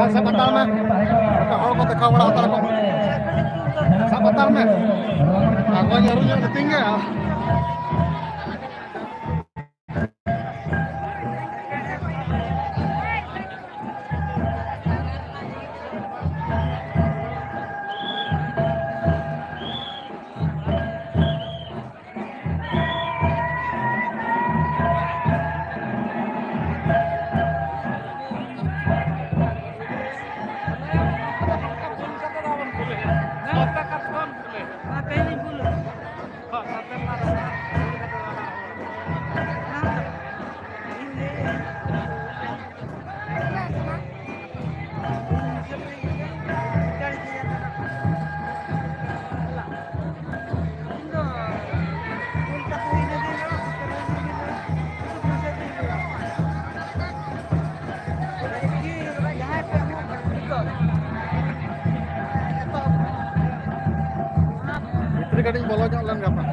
Sabatal mah, kalau kau teka wala otak kau. Sabatal mah, aku nyarunya udah tinggal. Kadang bolong jalan berapa?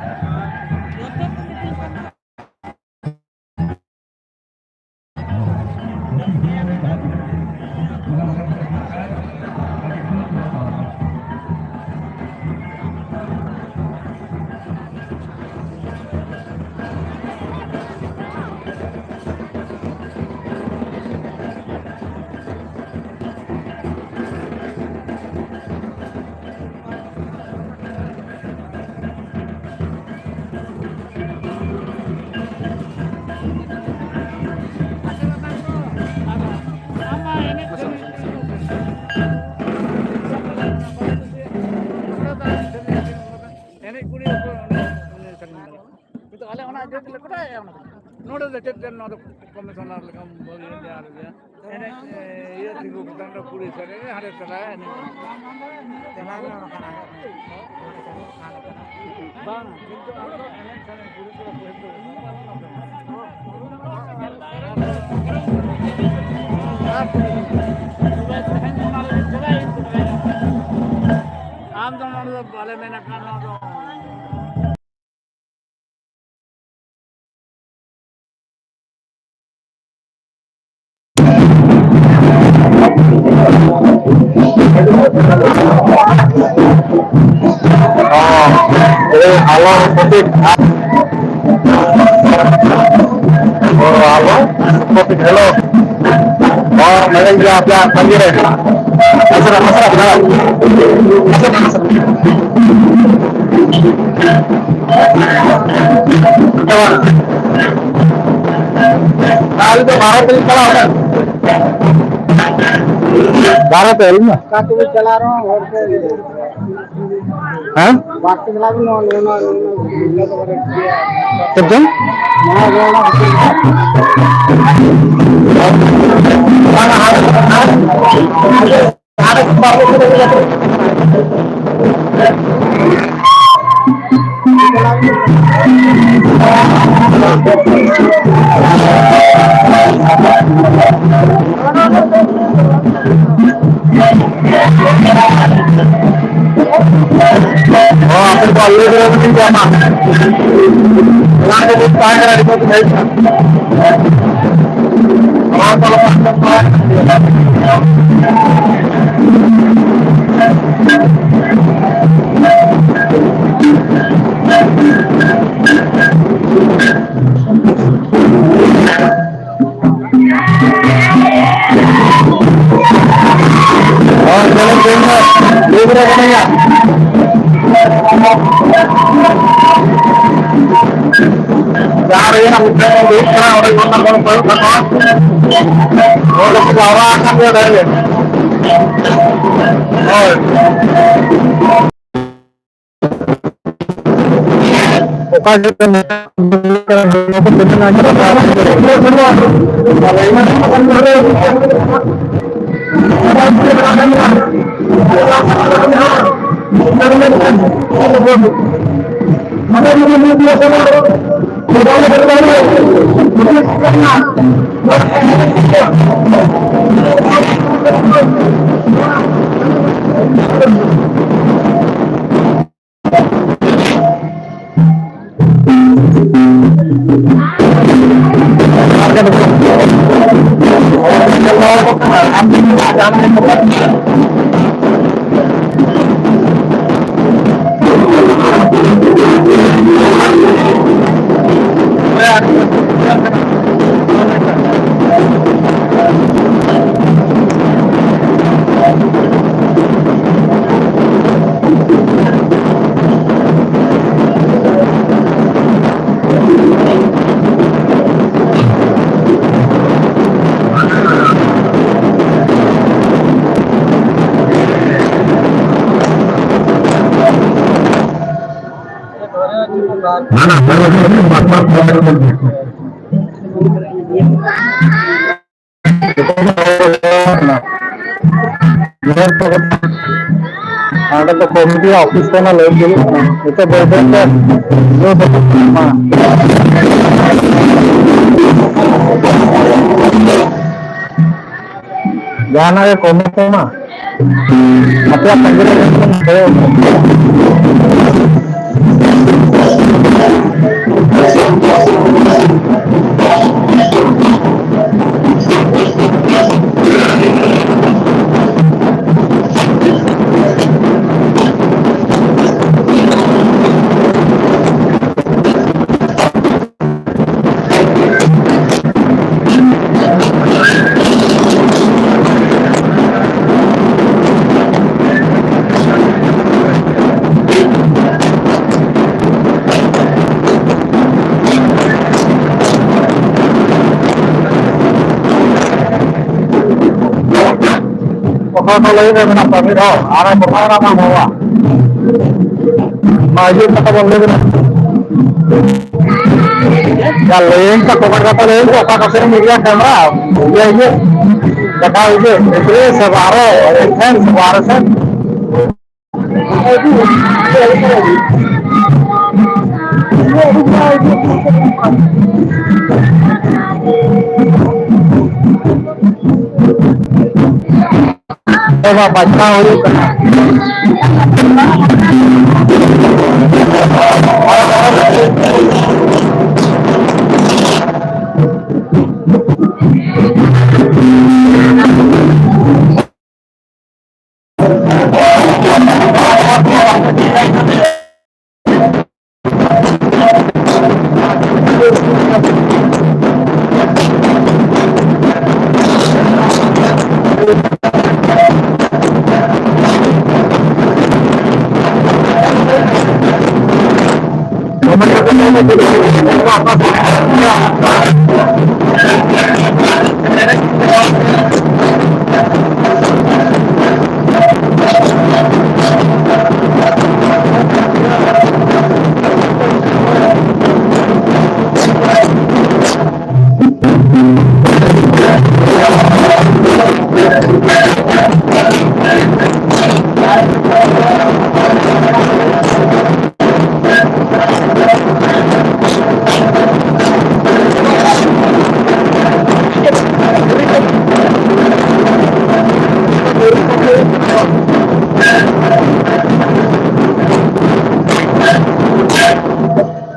ನೋಡಿದ್ರೆ ಚೇತನ್ ಅದು commissioner ಯಾರಿದೆ ಇದು ತಂಡ ಪೊಲೀಸರೇ ಹರಿಸ್ತಾರೆ ಆಮ್ದು ನೋಡಿದ್ರೆ ಬಲೆ ಮೇಲೆ ಕಾಣೋದು halo Putih. Oh halo Putih, halo. Oh mereka dia apa panggil deh. Masuk. तो भारत में चला होगा, भारत है ना का तू चला रहा हूँ और हैं बात चला भी ना ना कितन तो कमिटी ऑफिस को ना ले गए तो बोलते जाना है कमिटी में अपना no le debe una familia, ahora por ahora vamos a mayor kata boleh kan kalau yang tak kata lain tu apa kasih media kamera ya ini kata ini itu sebaro kan sebaro kan बच्चा हो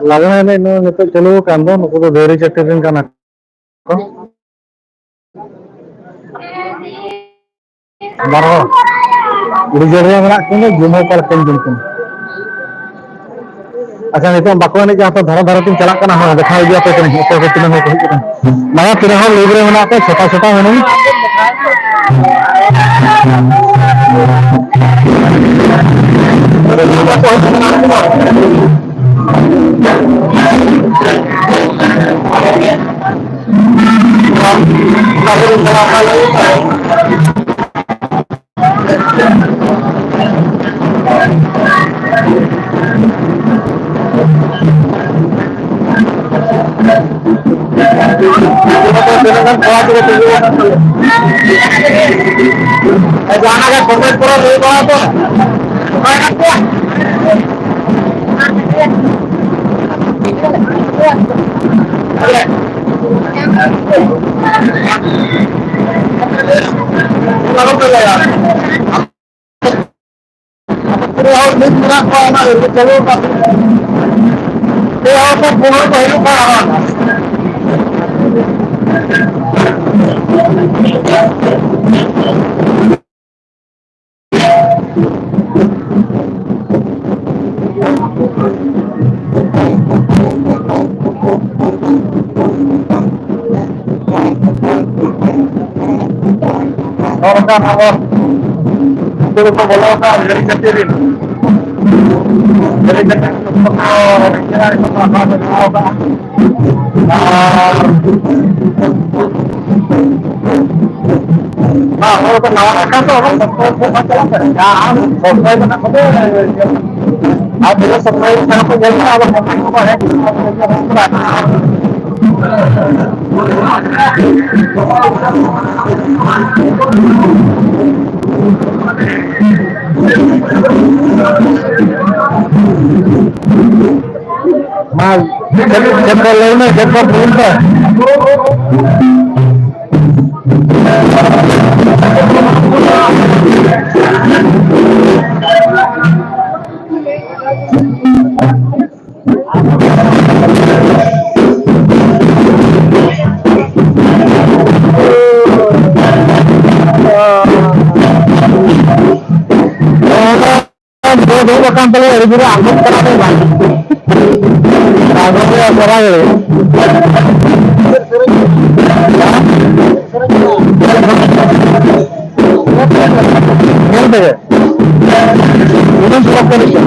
Lagna ini itu celu kantor, aku dari cekirin kan aku. Baru, udah jadi yang nak kini jual per penjumkan. Asal itu baku ini jatuh darah tim celak kan hal dekha dia apa kini itu kita mau kita. Maya tidak hal libre mana apa छोटा-छोटा ini. जाना का comment पूरा नहीं बना तो और का number तो बोला था जरी चतेरिन जरी चतेरिन तो रिजनल को बात होगा हां वो तो नवा का तो हम सबको पता चला है हम सब्सक्राइब करना खबर आप जो सब्सक्राइब करना तो जल्दी आप कमेंट को है Mas, siempre le uno que por pregunta. Dua kan pala dari dulu aku kenapa bang? Aku ya orang ini. Yang deh, ini sudah kerja.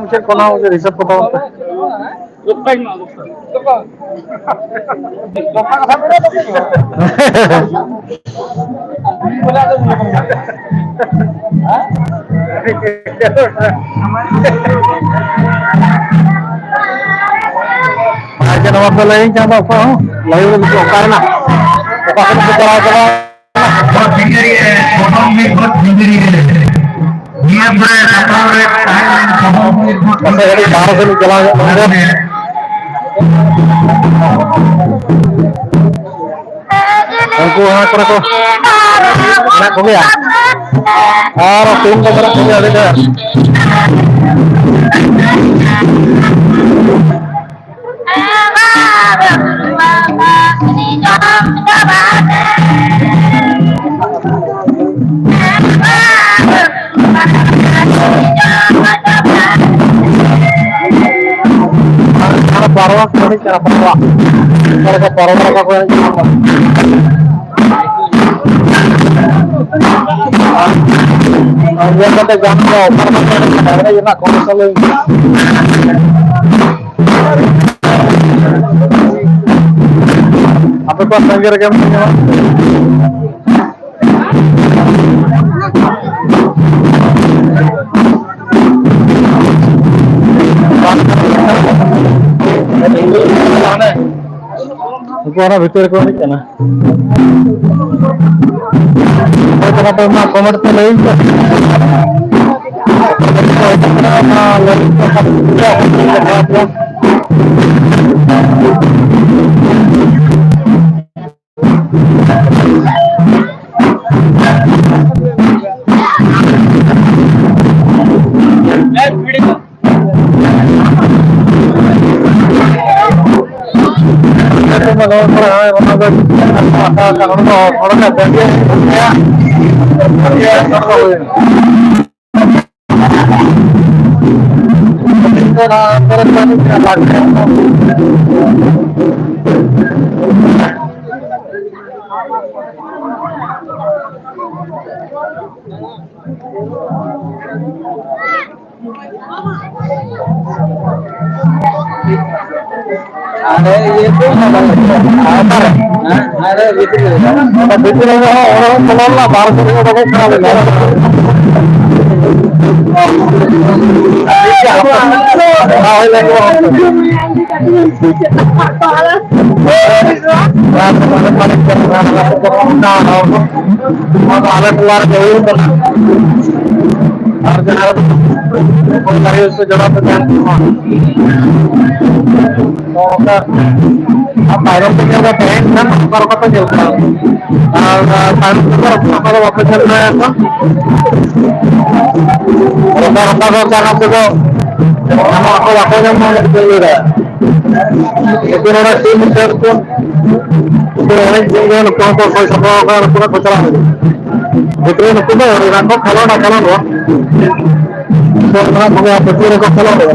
मुझे कोला मुझे रिसर्च पता होता है aja nama bola yang coba apa lalu untuk karena apa kita बहुत सिंगरी है photo भी बहुत सिंगरी है ये बड़े रखवाले बहुत बाहर से चला गया हमको वहाँ पर को मैं हो गया और तीन को तरफ हो गया देखा parwa ini cara parwa mereka parwa yang kata jangan parwa ini nak konsolin apa tuh sanggir gamenya Orang betul kau ni kan? Kenapa mak komer tu lain? ada itu ada itu orang kelola baru kita dapat kenal Bayram पे क्या होता है ना पर पता चलता है और वापस चल रहा है तो और अंदर अंदर जाना से तो हम आपको वापस हम चल रहा है लेकिन orang tim itu pun orang yang kelompok orang pura bicara itu yang kita orang kok kalau loh orang punya betul kok kalau loh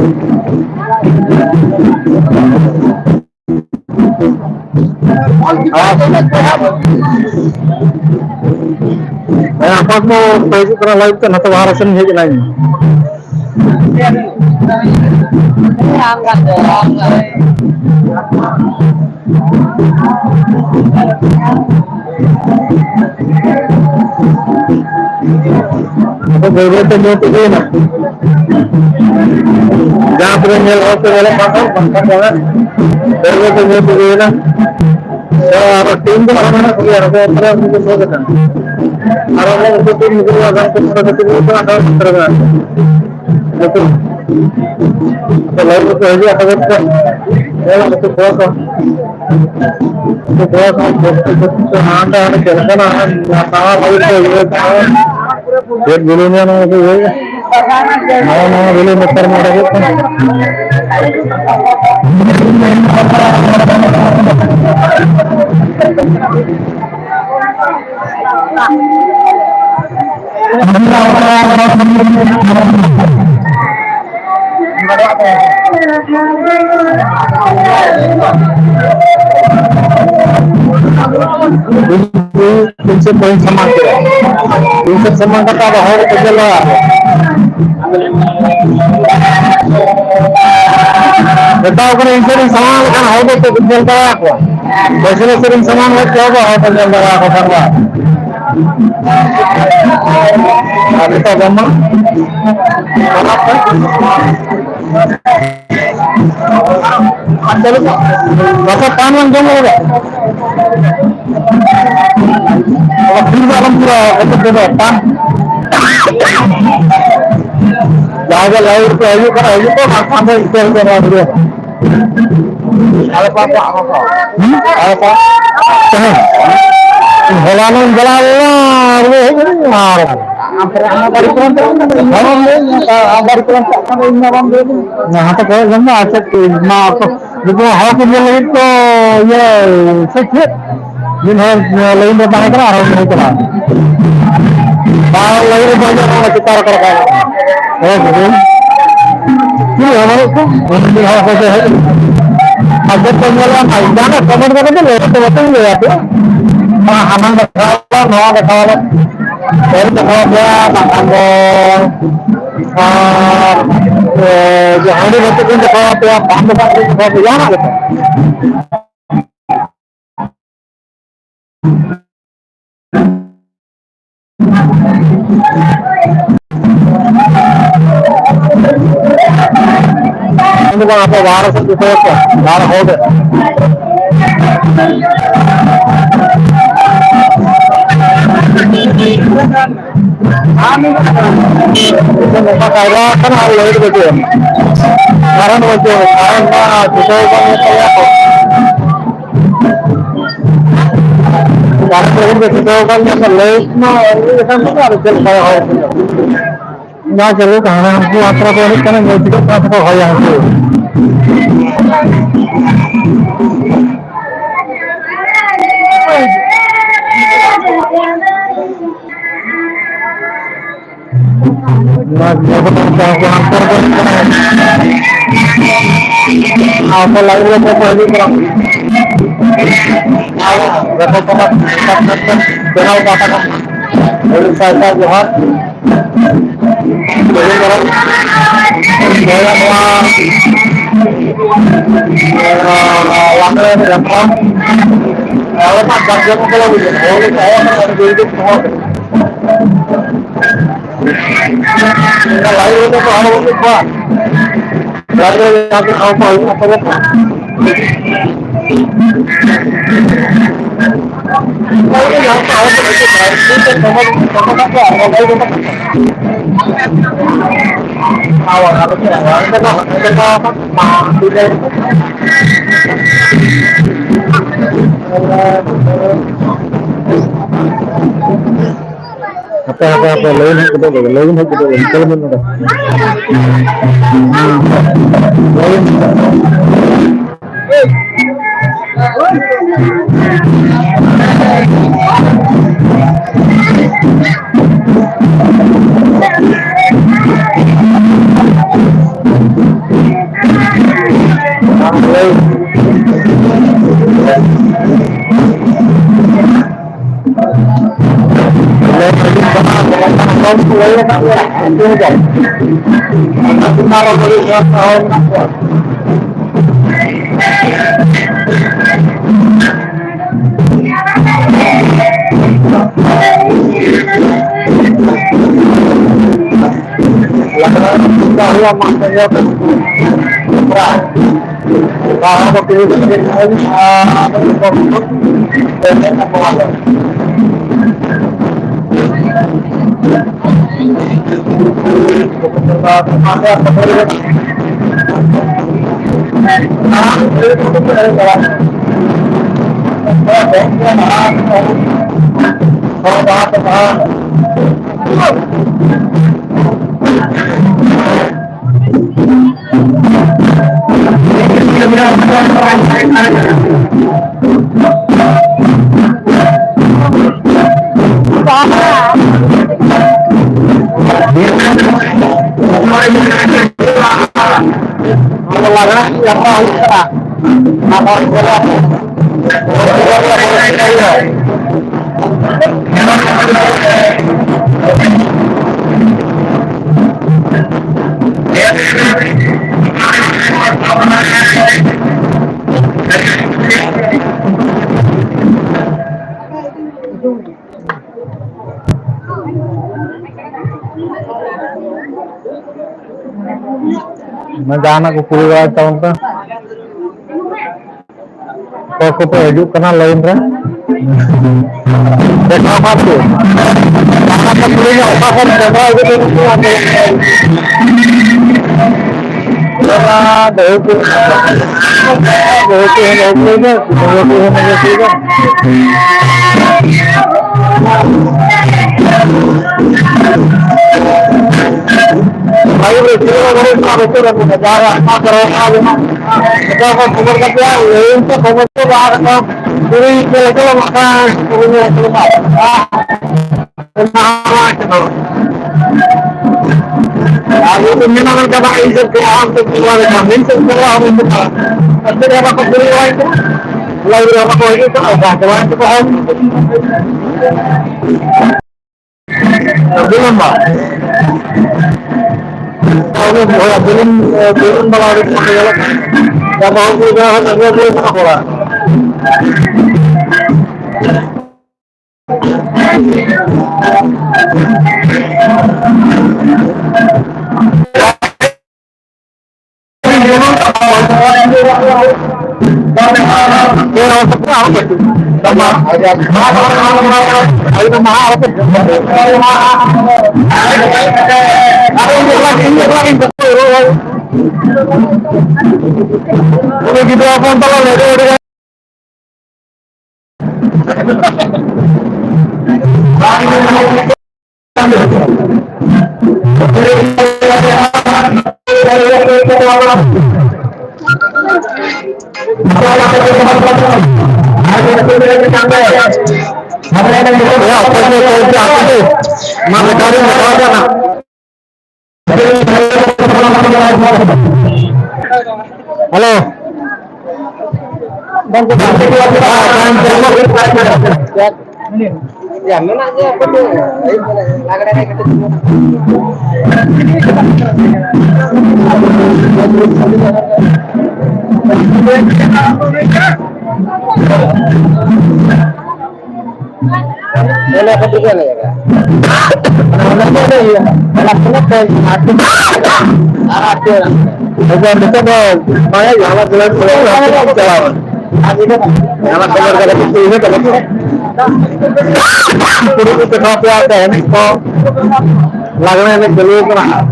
apa mau पैसे करना लाइव करना तो बाहर से नहीं लाइन तो जरूरत नहीं तो ना जहाँ पर मेल होते वाले पंखा वाला जरूरत नहीं तो ना तो टीम को हमारा किया तो अपने को सो देता और हम लोग टीम को अगर कुछ कर सकते हैं तो अगर करना तो लाइव तो है अगर तो तो बहुत हाँ तो कैसा ना एक बिलियन ना तो ये नवा बिलियन उत्तर में इनसे कोई सामान इनसे सामान का बाहर चल रहा है बताओ अगर इनसे सामान लेकर हो तो कुछ चल रहा है वैसे वैसे सामान लेकर होगा होटल चल रहा है करवा अभी तो गम्मा चलो बस पान वन जम होगा पूरा पान जाएगा लाइव पे आइए कर आइए तो माथा में इस्तेमाल कर रहा है अरे पापा अरे पापा भलानो जला लेना वो मार हमारी कौन हम ले हमारी कौन यहाँ तो कोई जम आ सकती ना आपको देखो हाथ में ले तो ये सच है दिन है लेकिन बताने का आराम नहीं चला बाहर लगे तो जाना चितार कर पाएगा क्यों हमारे को हिंदी हाँ होते हैं अब जब तो मेरा भाई जाना कमेंट करके ले तो बताएंगे आप हमारे बताओ नवा बताओ फिर बताओ क्या मांगो जो हमारे बच्चे को बताओ तो आप काम बताओ तो जाना लेते आप बारह से बारह हो गए लाइट बचे कारण बचे लाइट ना चलो कहा हमको यात्रा को नहीं करना तो हो यहाँ से आपको लग रहा है पहले जोहार apa lain kita lain मैं जाना को पूरी बात tahun kan kok ko hidup kena lain kan देखा बात को जाना को पूरी apa kan जगह itu ada बहुत भाई Lalu menyenangkan kata izin ke orang keluar kami setelah membuka. Pasti dia bakal beri uang itu. Lalu dia bakal itu apa? Uang itu pohon. Belum mbak. Kalau belum melalui pengadilan. Yang mau juga harus beli sekolah. Halo. Ya, mana aja apa tuh? Agak gitu. Boleh apa juga ya, Kak? Ada ya. Anak-anak kayak ada. Bukan itu dong. Saya jangan bilang jalan. Anak keluarga kecil ini kalau itu kopi ada ini kok laganya ini dulu kena.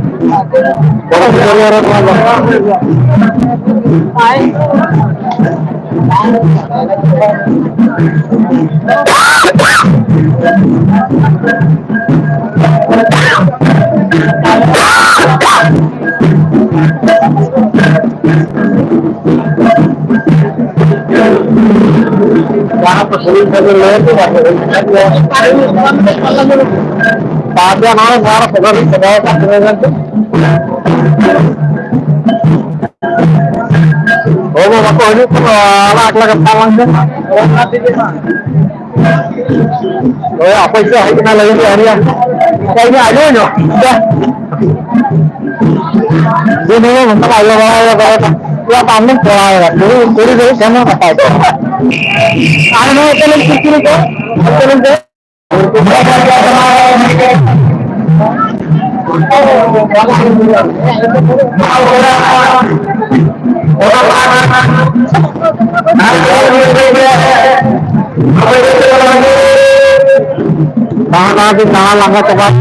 Kalau dari orang Jangan pesulit sambil itu tapi anak orang segar segar kan tuh. Oh, mau aku ini tuh alat kepala kan. Oh, apa itu? Ini lagi di area. Kayaknya aja nyo. Dah. Ini memang ayo. Ya panen pola ya. Dulu sama apa itu? Ano itu yang kecil itu? Tangan langkah cepat.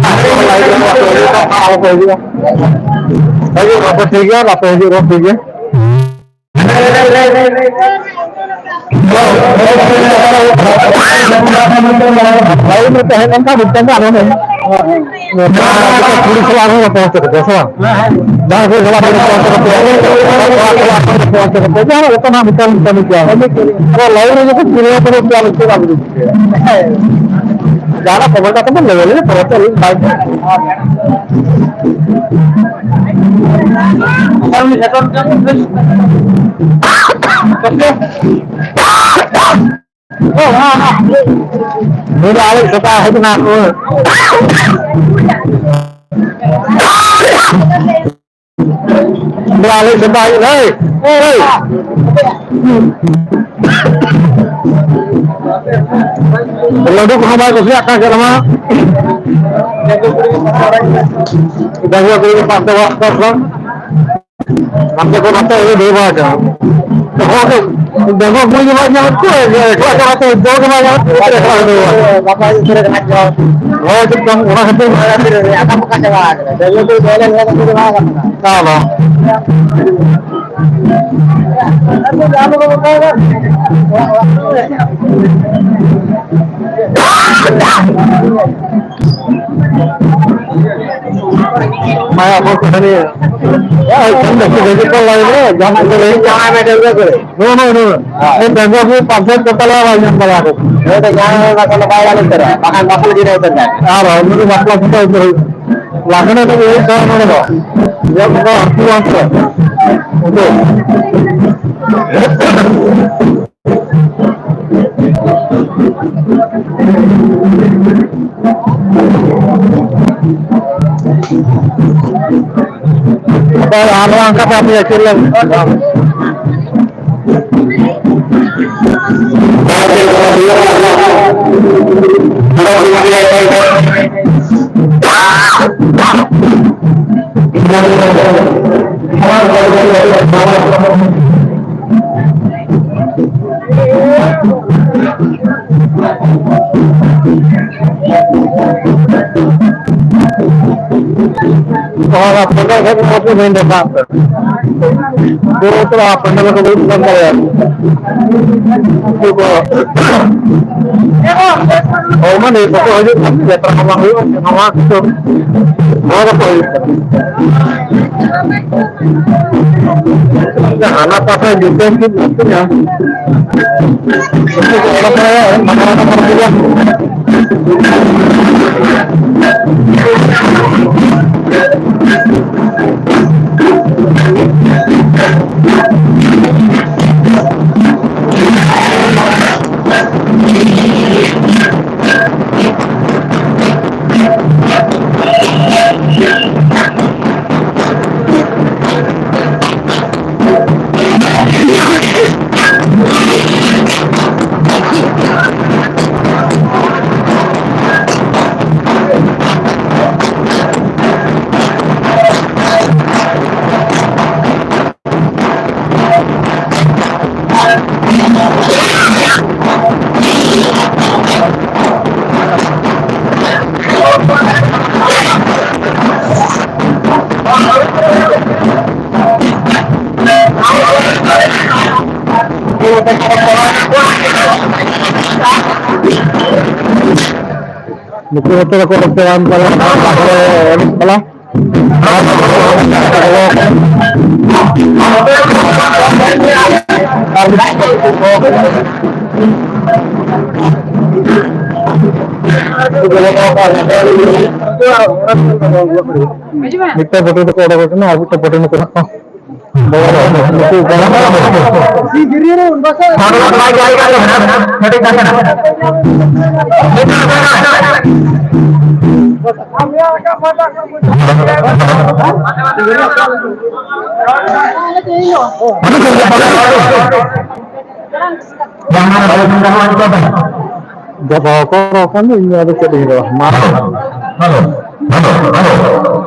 Lagi apa tiga, apa tiga. Lain itu yang kan bukan kan ini. Kita puri selalu apa biasa. Dah selalu itu nama bukan kalau lain itu kan puri itu lagi. Jangan pemerintah kan levelnya perlu baik. Kalau misalkan kamu udah alik setelah itu ngaku. Balik sebaik, hei. Peluduk kembali ke siap kan lama. Sudah beri partai waktu kan. Sampai kau nanti ini dewa aja. Oke, dengar bunyi banyak tu ya. Kalau kata itu banyak. Bapak itu sudah kacau. Oh, itu kan orang itu akan kacauan. Jadi itu jalan yang itu banget. Kalau Maya bos ni, ya kan dah jadi kalau ini jangan ada juga. No. Ini tengok ni pasal kepala banyak berlaku. Itu jangan kalau bayar itu, makan bakal di itu kan. Ah, ini bakal kita itu. Lakukan itu ini saya mana kok? Ya kita tuan tu. Untuk kalau angkat apa ya kirim. और अपने घर में कोई नहीं देखा तो अपने लोग को भी बंद है तो और मैं नहीं पता है जो यात्रा हम हुई नवा तो और कोई खाना पाता है डिटेल की बात है तो क्या है मकान पर दिया Betul-betul aku restoran kalau मिट्टा पटेल को ऑर्डर करना अभी तो पटेल को रखा जब रोकन ini ada cedera halo halo halo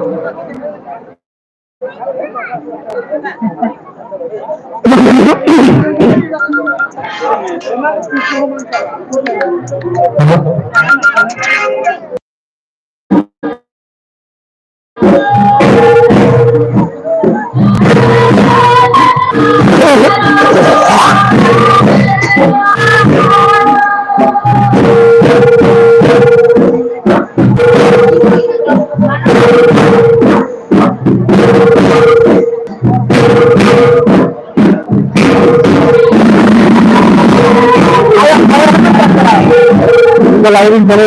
living करे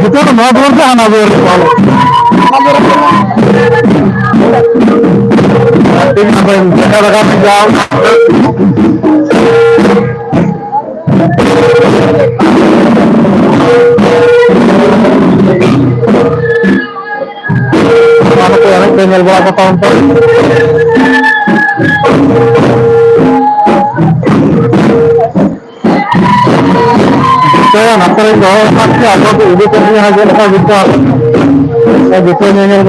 जितना तो नौ बोल से आना बोल लगा जाओ चैनल बड़ा बताऊं तो नंबर आगे तो इधर चल रहा है लगा जितना जितने नहीं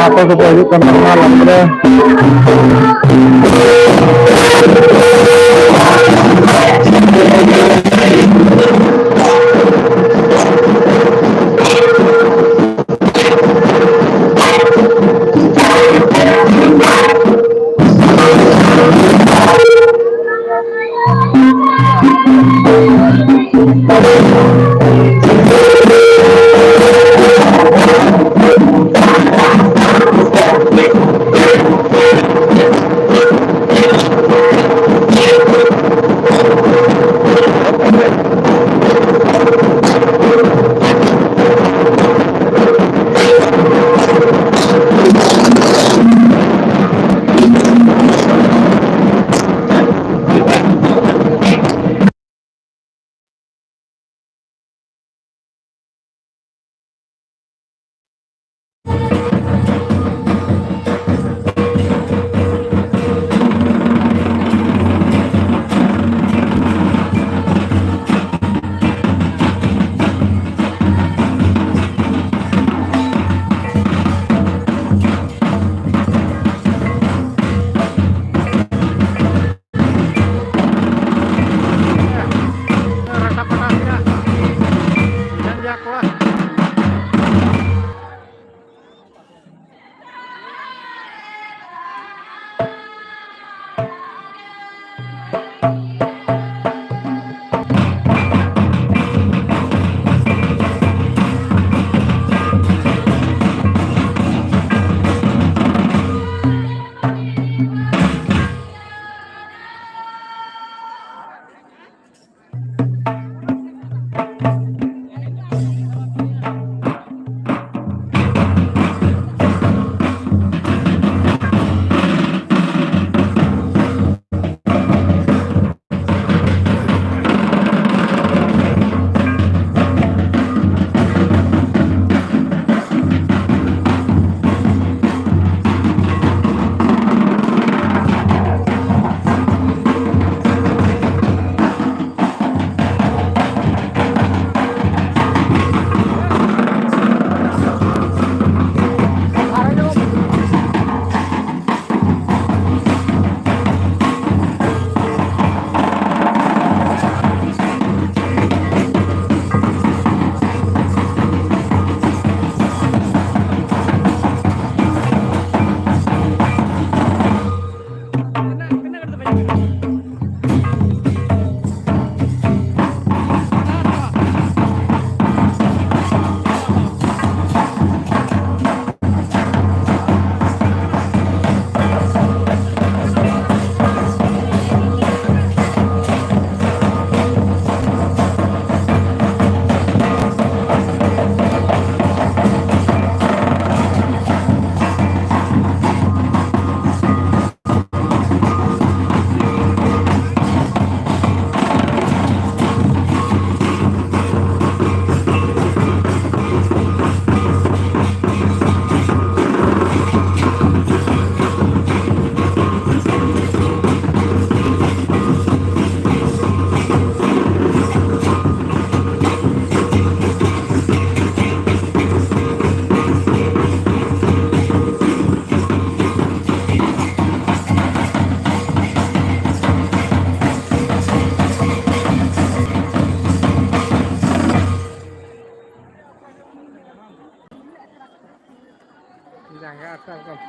Apa kepada teman malam deh.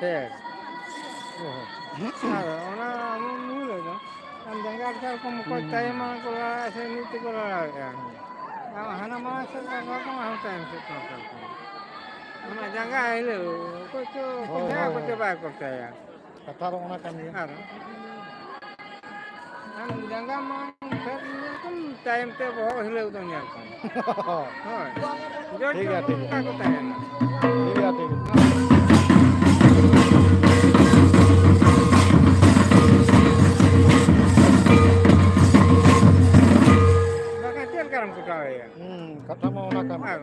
Keh. Ona mulu tu. Kan jangan kalau kamu kau cai mah kalau saya ni tu kalau ada. Hana mah saya kalau kamu time tu kalau. Mana jangan itu. Kau tu kau coba kau cai. Kata orang kan dia. Kan jangan mah kan time tu bawa hilang tu ni kan. ठीक है ठीक है Kau cai na. ठीक है ठीक है Bahkan tiap karam kau cai ya. kata mau nak kan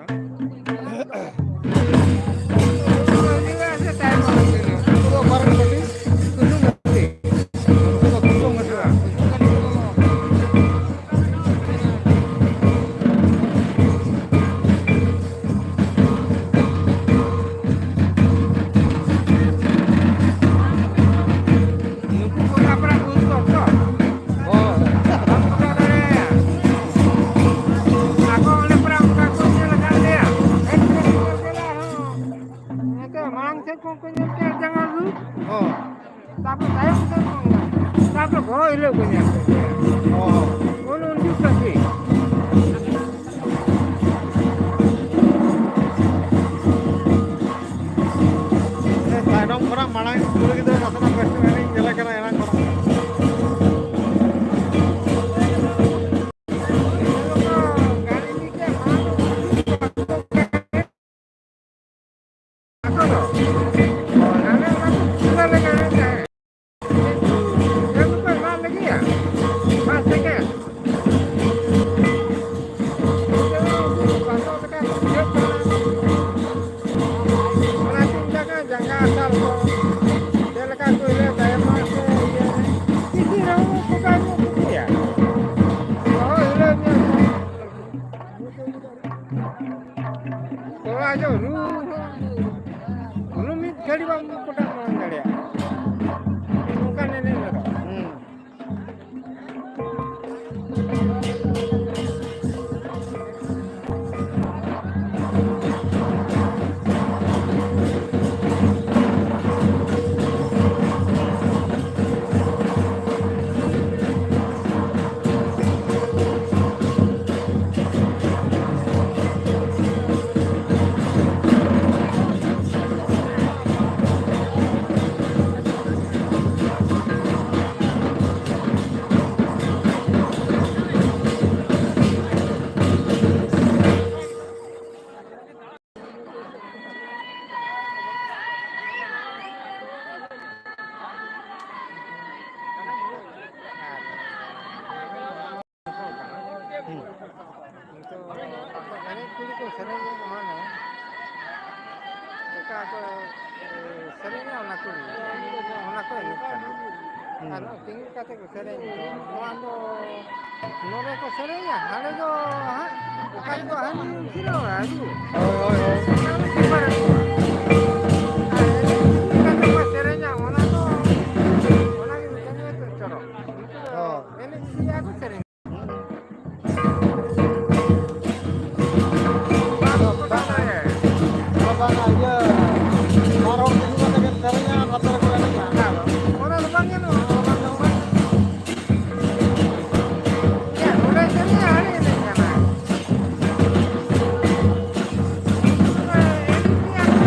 Kalau juga saya time orang ni. itu barang tadi Kudu mesti. kudu mesra Tapi saya bukan tapi kau ini punya. Kau nunjuk lagi. saya orang mana dulu kita masalah question ini jelas kena enak orang rumit kali bang kotak orang kali ya. Bukan ini loh. Ini kulit kau seringnya kemana? Kita aku seringnya anak kulit, anak kulit kan. Kalau tinggi kata kau sering, muando, nore kau seringnya, ada jo, bukan jo, hanya kilo aja. Gimana? Kata kau seringnya, mana tu, mana itu kena itu corok. Ini dia aku sering. aja taruh di rumah dengan caranya rata Orang lubangnya loh, orang lubang. Ya, udah jadi hari ini kan. Ini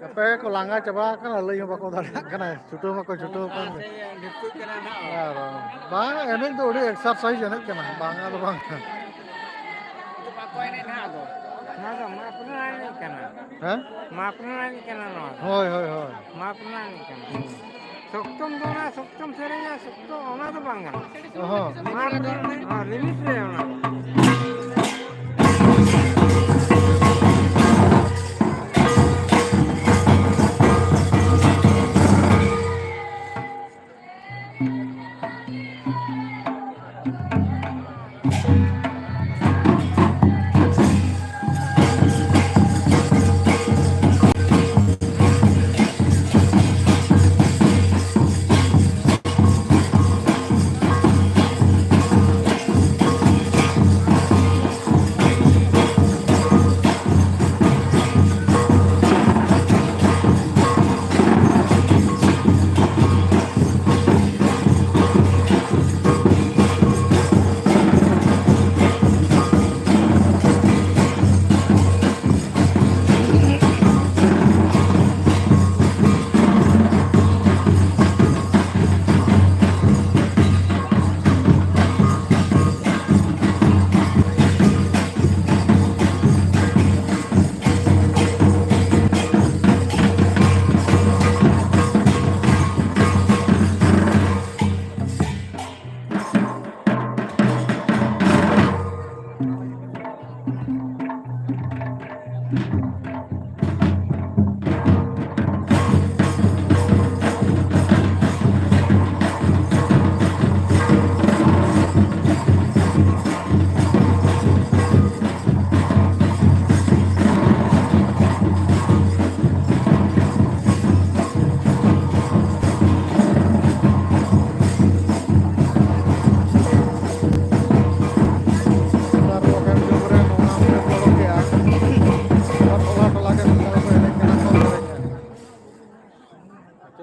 Kape ko langga coba kan lalu yang bako dadak kan cutu mako cutu kan. Saya diput kena nak. Ya, bang ini tuh udah exercise enak kan bang ada bang. Itu pakai ini nak tu. Nak tu, mak pernah ni kena. Hah? Mak pernah ni kena nak. Hoi hoi hoi. Mak pernah ni kena. Soktom tu na, soktom serenya, soktom ona tu bangga. Oh. Mak, limit le ona.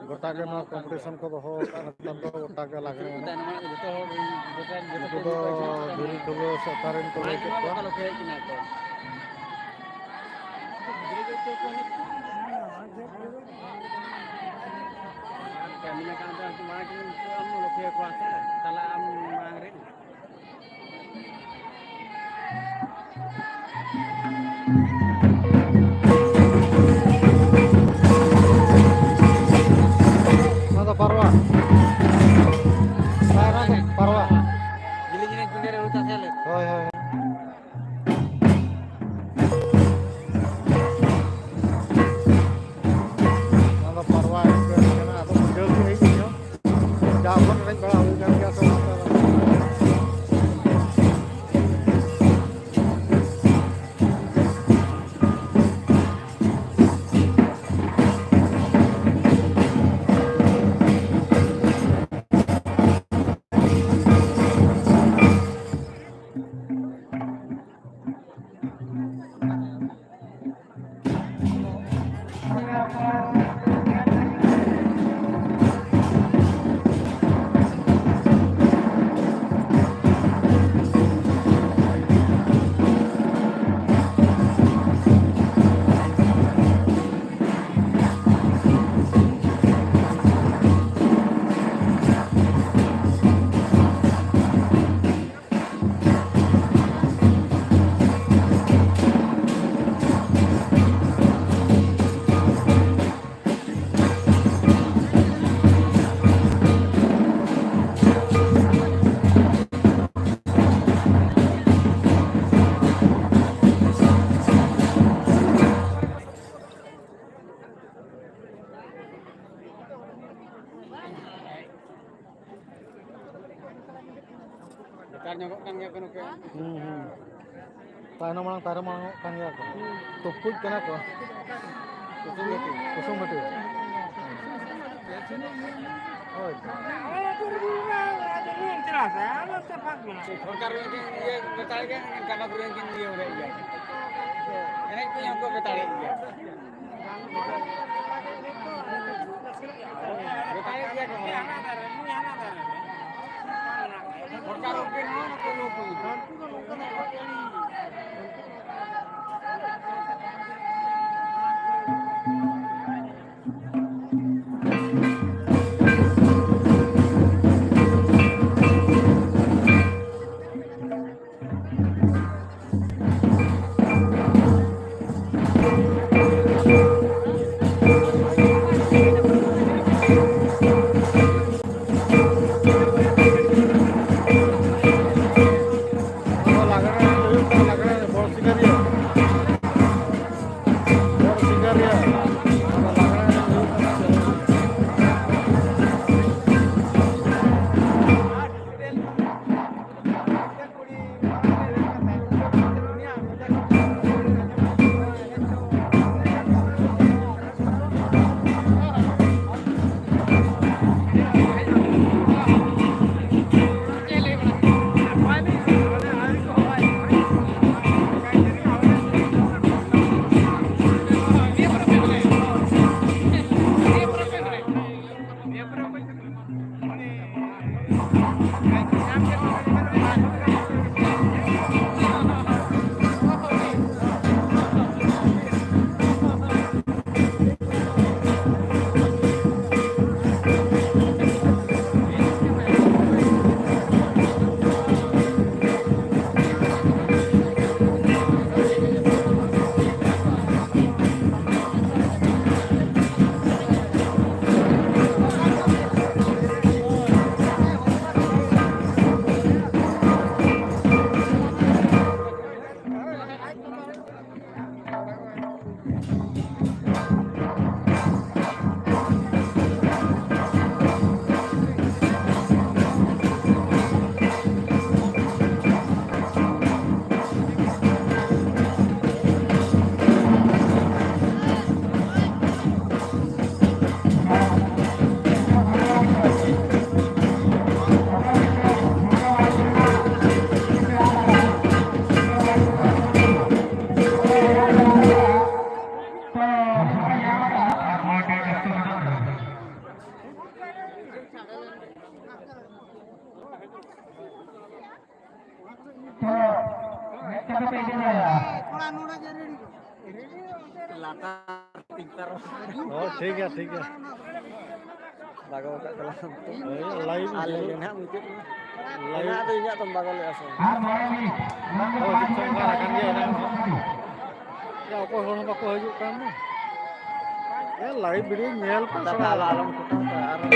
Gotaga no competition ko doho kan tanto gotaga lagre na. Itu do diri kulo satarin kulo kita. Kami nak kantor cuma kita am lokasi kuasa, tala am mangrin. Nada parwa. Nada parwa. Gili-gili pinggir utas selet. Hoi hoi. Nada parwa itu kan atau model ini yo. Jawan kan bala kan biasa mata. Nyokok kan ya kono ke. Tayo naman ang tara mga kanya ko. Tupod ka na ko. Kusong mati. Oy. Ala turbuna, ada yang jelas, ala tepat guna. सरकार yang ये बताएगा karena bulan yang dia udah ya. Ini itu yang gua betarin ya. Betarin dia kamu. सरकार के नाम को लोग Oh, ठीक है बागो का कला लाइव आले ना मुझे लाइव तो इन्हें तुम बागो ले आसो oh जितना बार akan dia ना ya apa orang baku haju kan ya live video nyel pa sa alam kita aram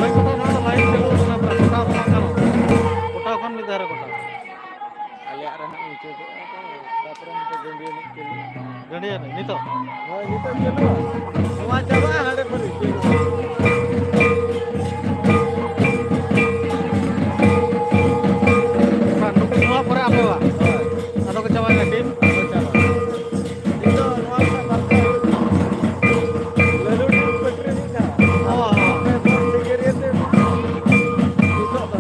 kita na live chalo na kota kan midara kota ali ara na mucho ko patron ko gandian nito oh nito chalo semua coba hade pari kan semua pore apa ba ano ko chawa na team dito nuwa sa barka lalu di petri ni na oh Singariya te dito ba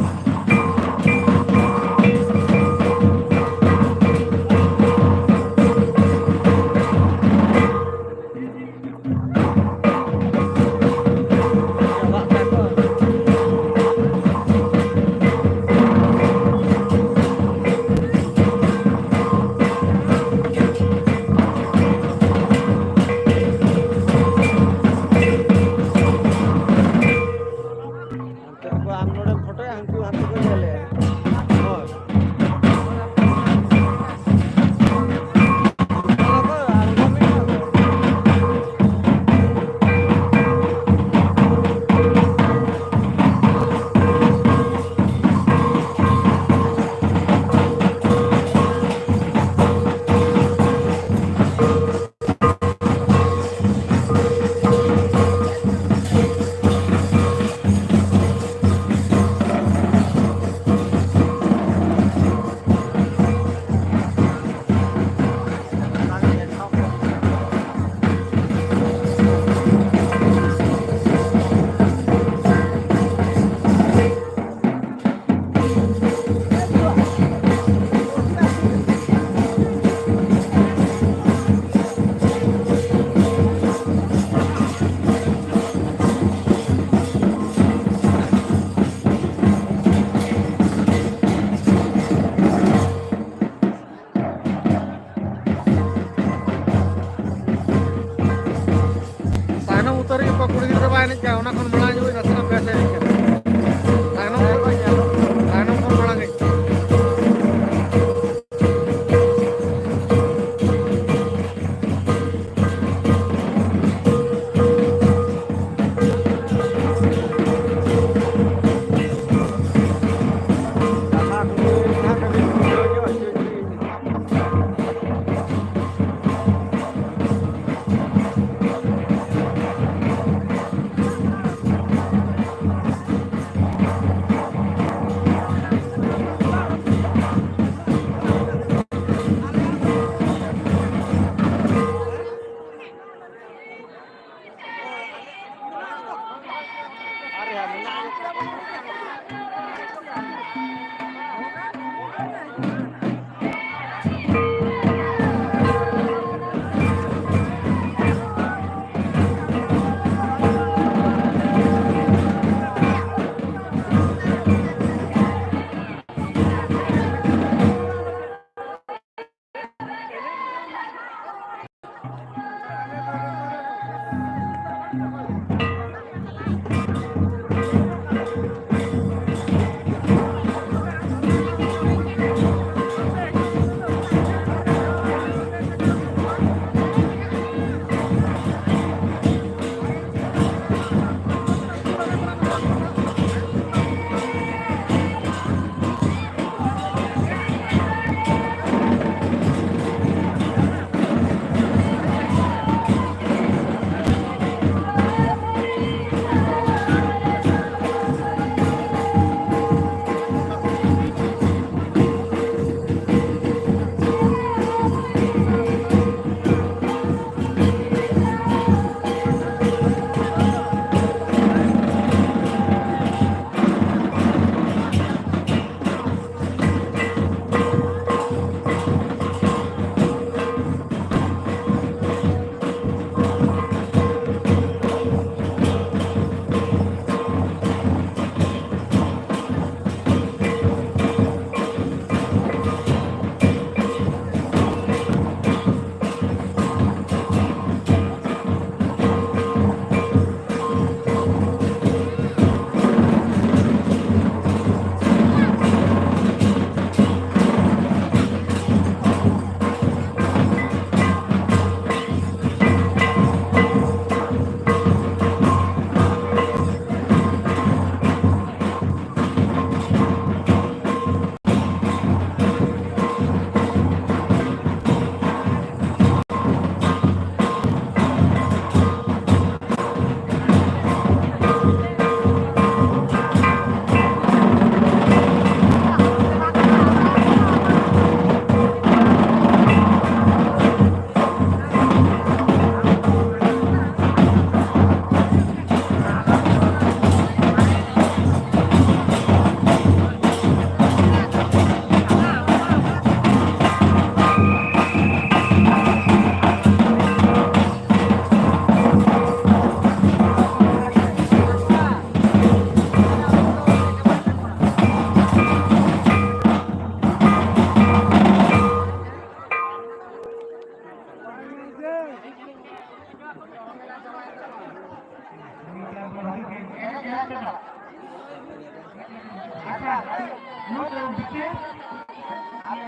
आले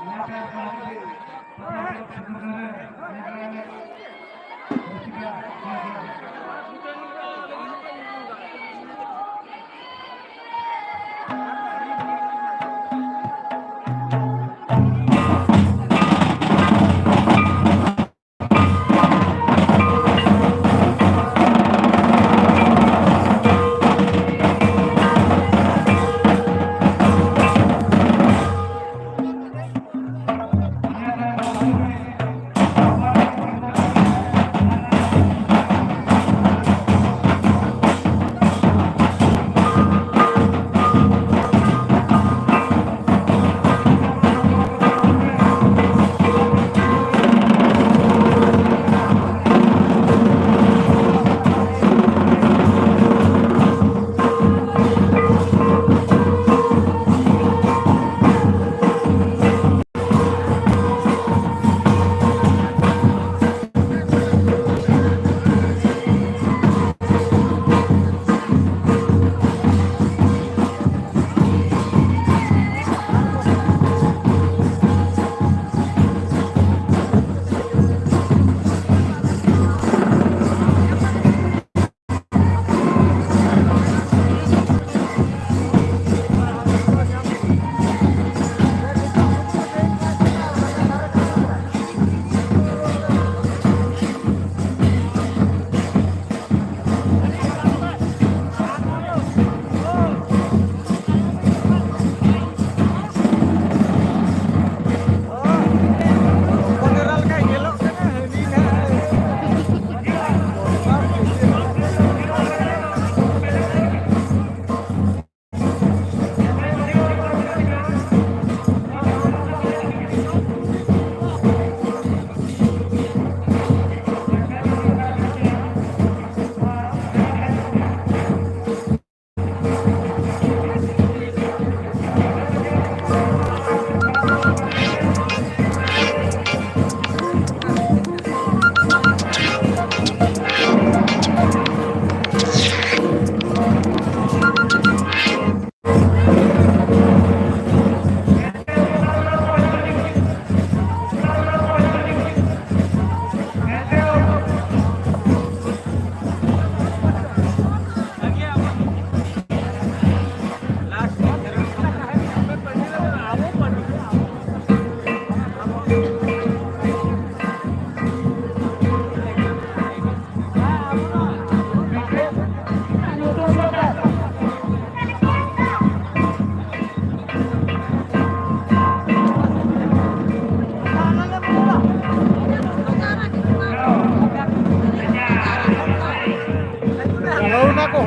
बरे बरे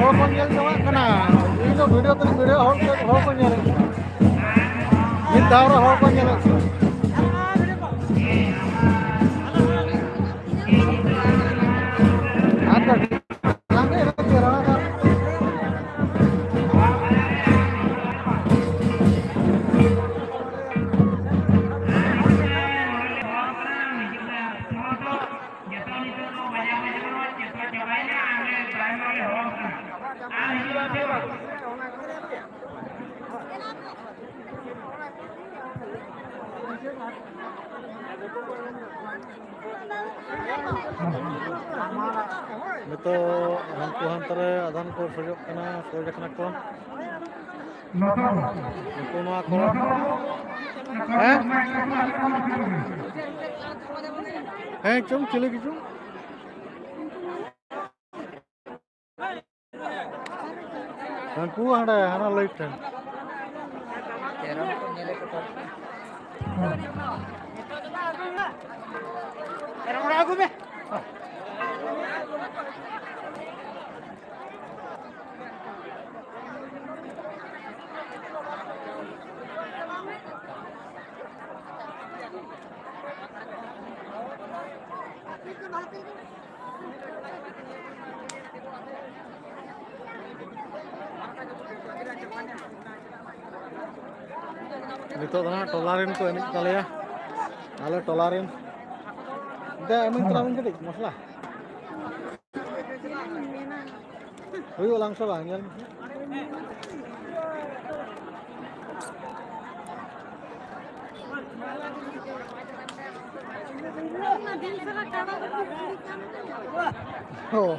hor ko nyel jawab kana ini video hor ko nyel mid daw hor ko nyel ada langge ra kira Nito hantuhan tare adan ko sojok kana sojak na ko nito no ako cum chile ki cum hantu hana hana light tan Nito na tolarin ko ini kali ya. Halo tolarin. Udah amin terlalu gede masalah. Ayo langsung bang ya. Oh.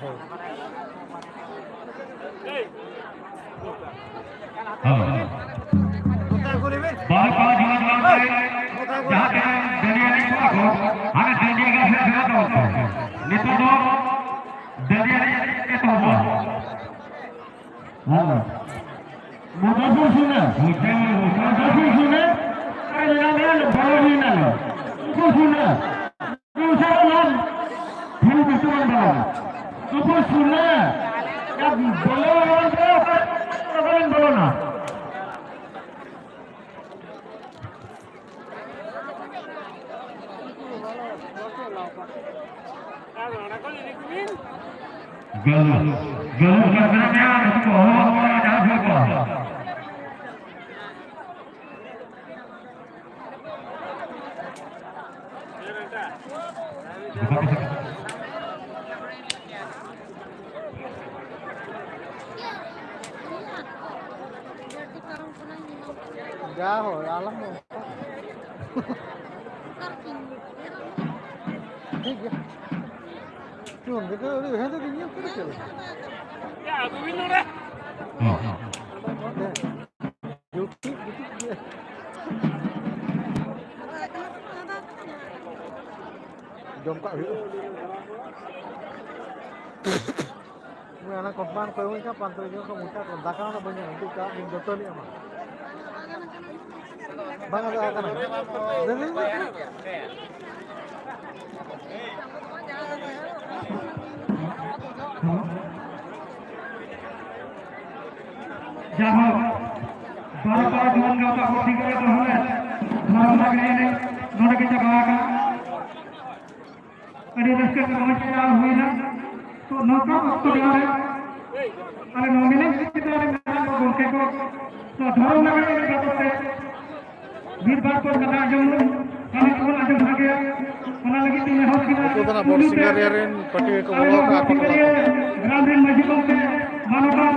Jauh, alam mo. Cuma gitu, udah ada di nyampe kali. Ya, aku minum deh. Yuki, gitu. Jongkok gitu. Ini anak korban kau ini kapan tuh juga muka kontakan apa banyak nanti kak yang betul nih ama. Bang ada akan. Jauh, baru tuan kata kopi kita tahu malam lagi ini, mana kita bawa ada resket kemajuan hujan, so nokap waktu dia ada nominasi kita ada nama bangke ko, so dharam lagi ini kita tu birbar ko kata jauh, kami tu ada bahagia, mana lagi tu mehor kita, Itu kan abor Singariya rin pati ko bolo ka ako Grandin Majipong ke Manopam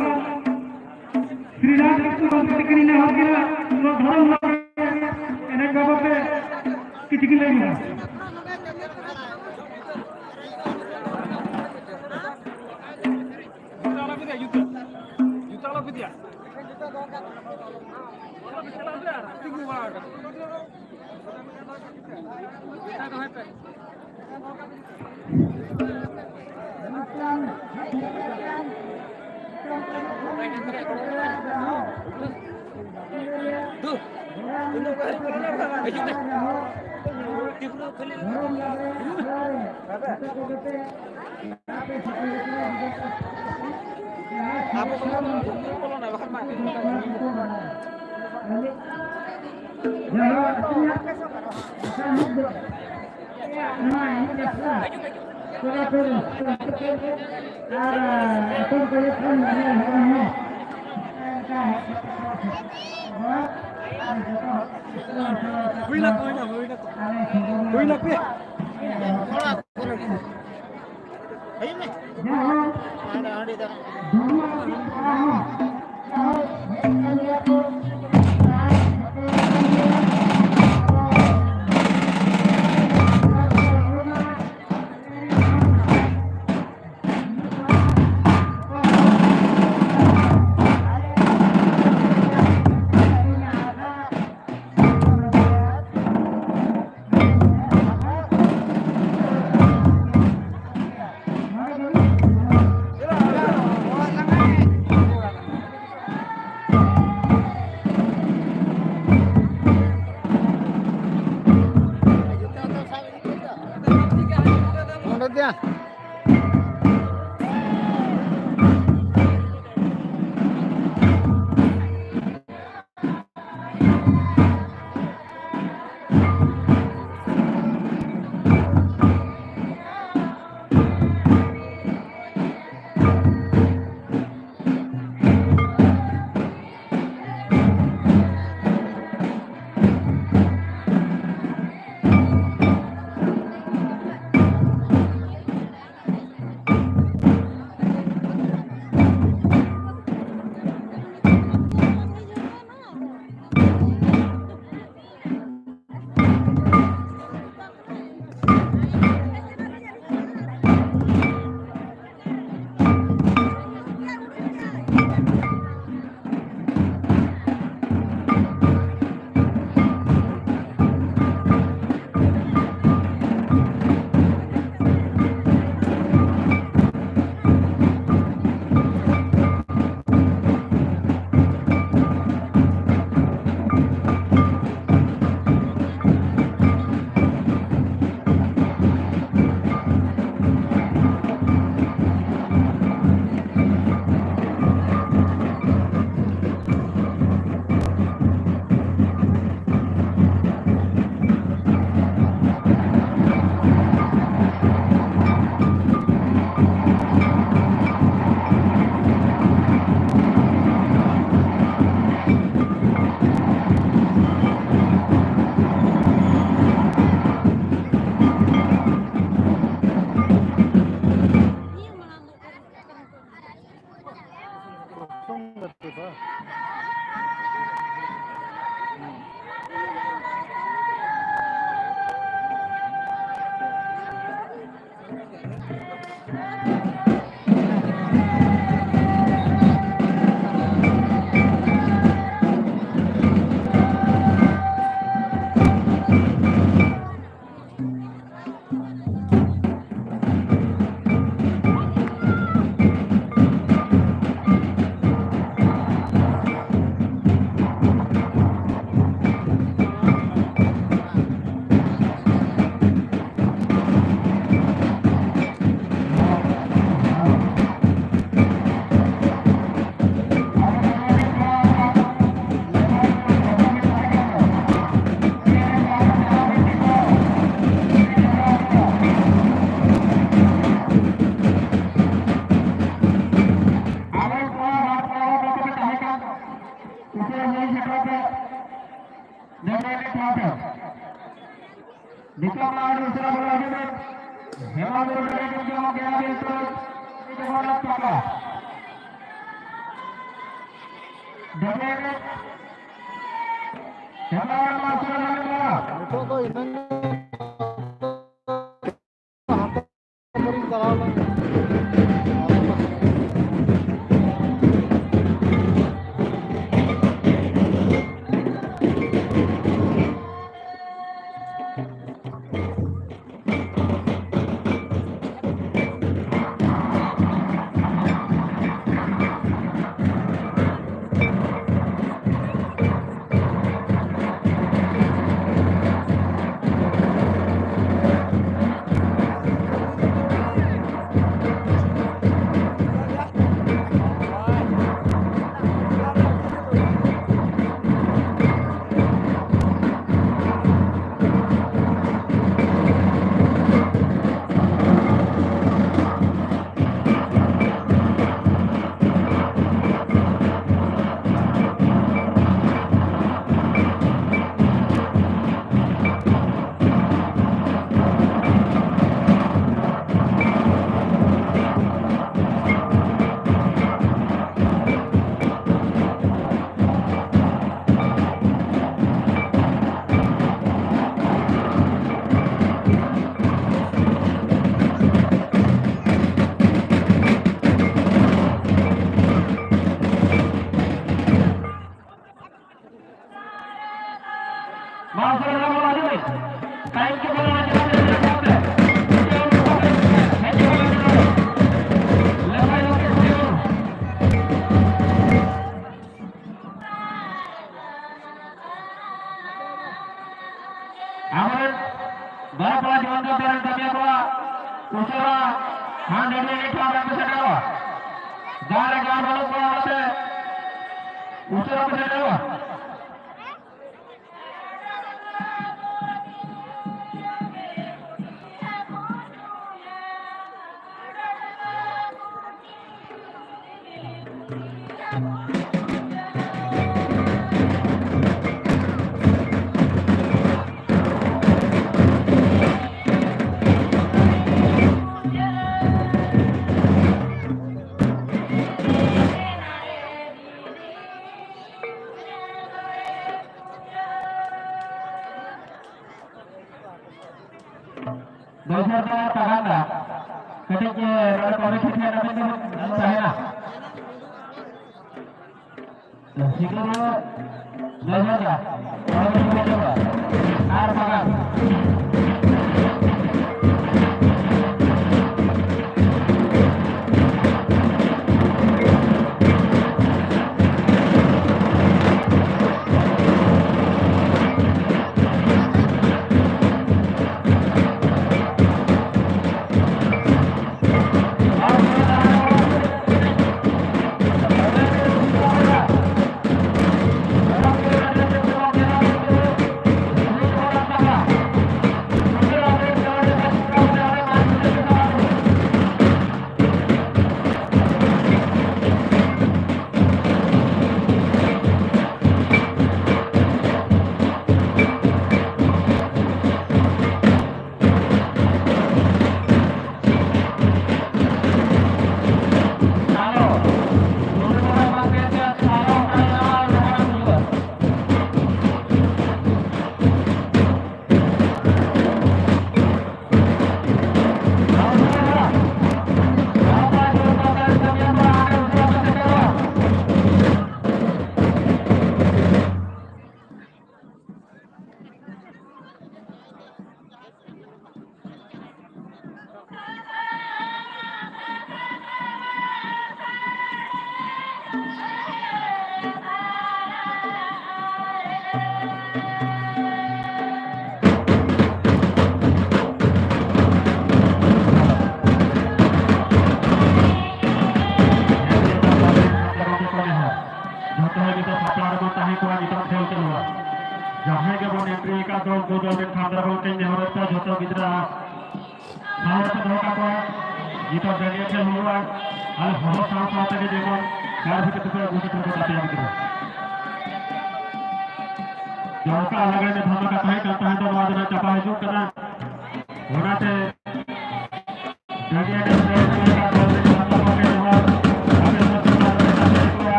Sri Ram Krishna Bhakti kini ne hakira so dharam lagi Enej Keh pe kichki lagi Apa kalau nak bahkan mak. Dia.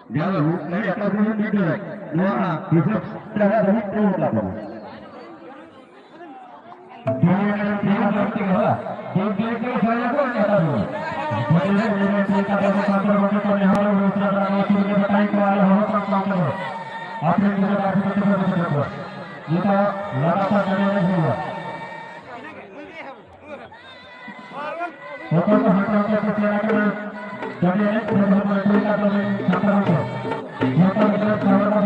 Jangan lupa ya kalau video Nawa bisa tidak ada itu apa. Dia berarti lah. Dia saya pun ada tahu. Jadi ini kita dapat kantor kantor yang harus kita sudah bertai ke arah hotel kantor. Apa yang kita dapat betul-betul. Kita larasan dari semua. Pokoknya kita percayakan jadi ini benar-benar kita dari kantor. Kita benar-benar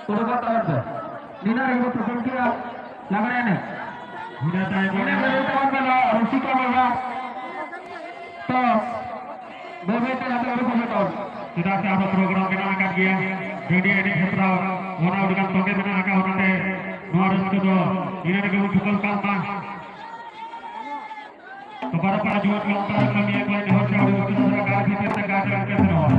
Kola Kodoko. Nina ibu tersentuh lawannya. Ini beritahu kalau Rusika malah तो बेबेते आता और बेबेतो sudah siapa program kita akan dia jadi ini setelah mana udah toge mana akan nanti nuarus kedua ini dengan pukul kalpa kepada para jual kelontar kami yang lain hotel di hotel kami kita akan ke sana.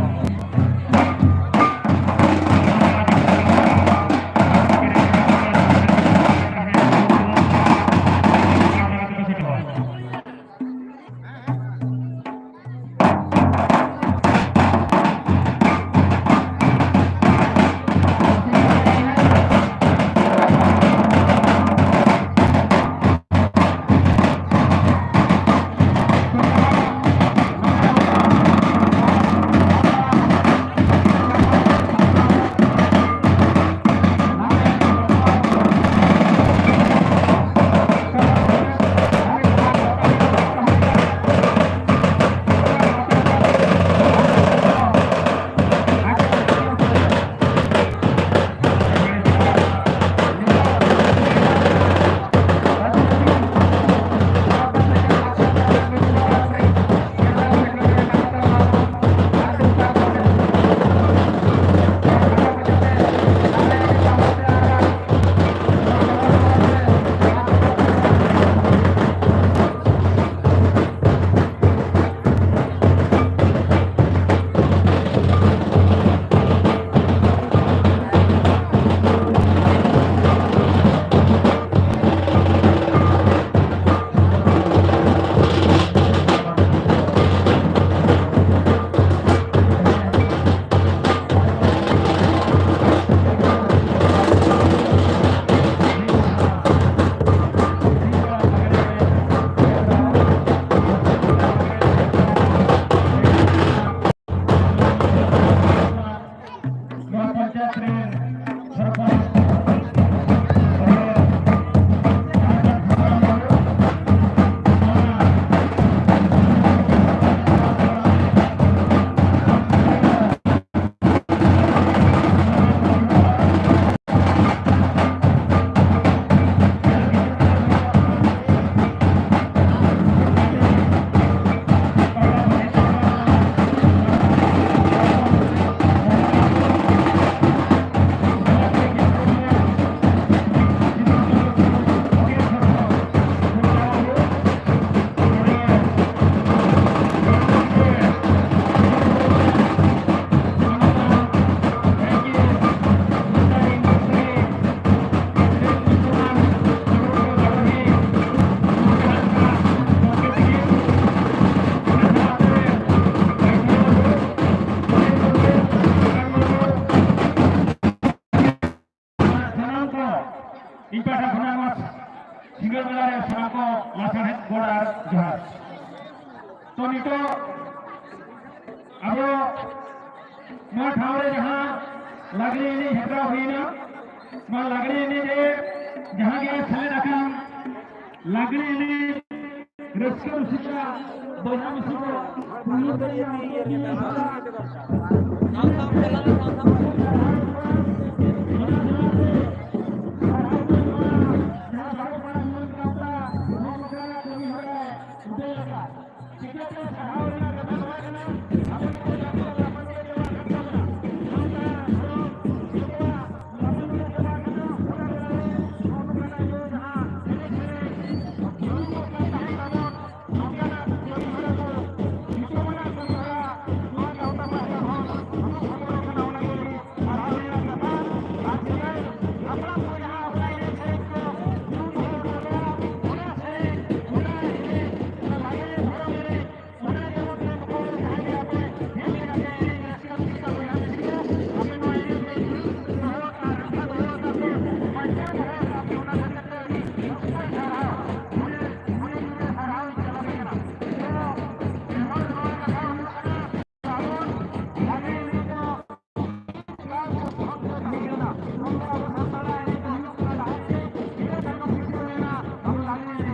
Ibadah pengawas Singariya sanako laksanakan bola jahat. तो नितो अब मैं ठावरे जहाँ लगड़ी नहीं हेतरा हुई ना मैं लगड़ी नहीं दे जहाँ गया चले रखा लगड़ी नहीं रस्कर उसीका बजा मुसीको पूरी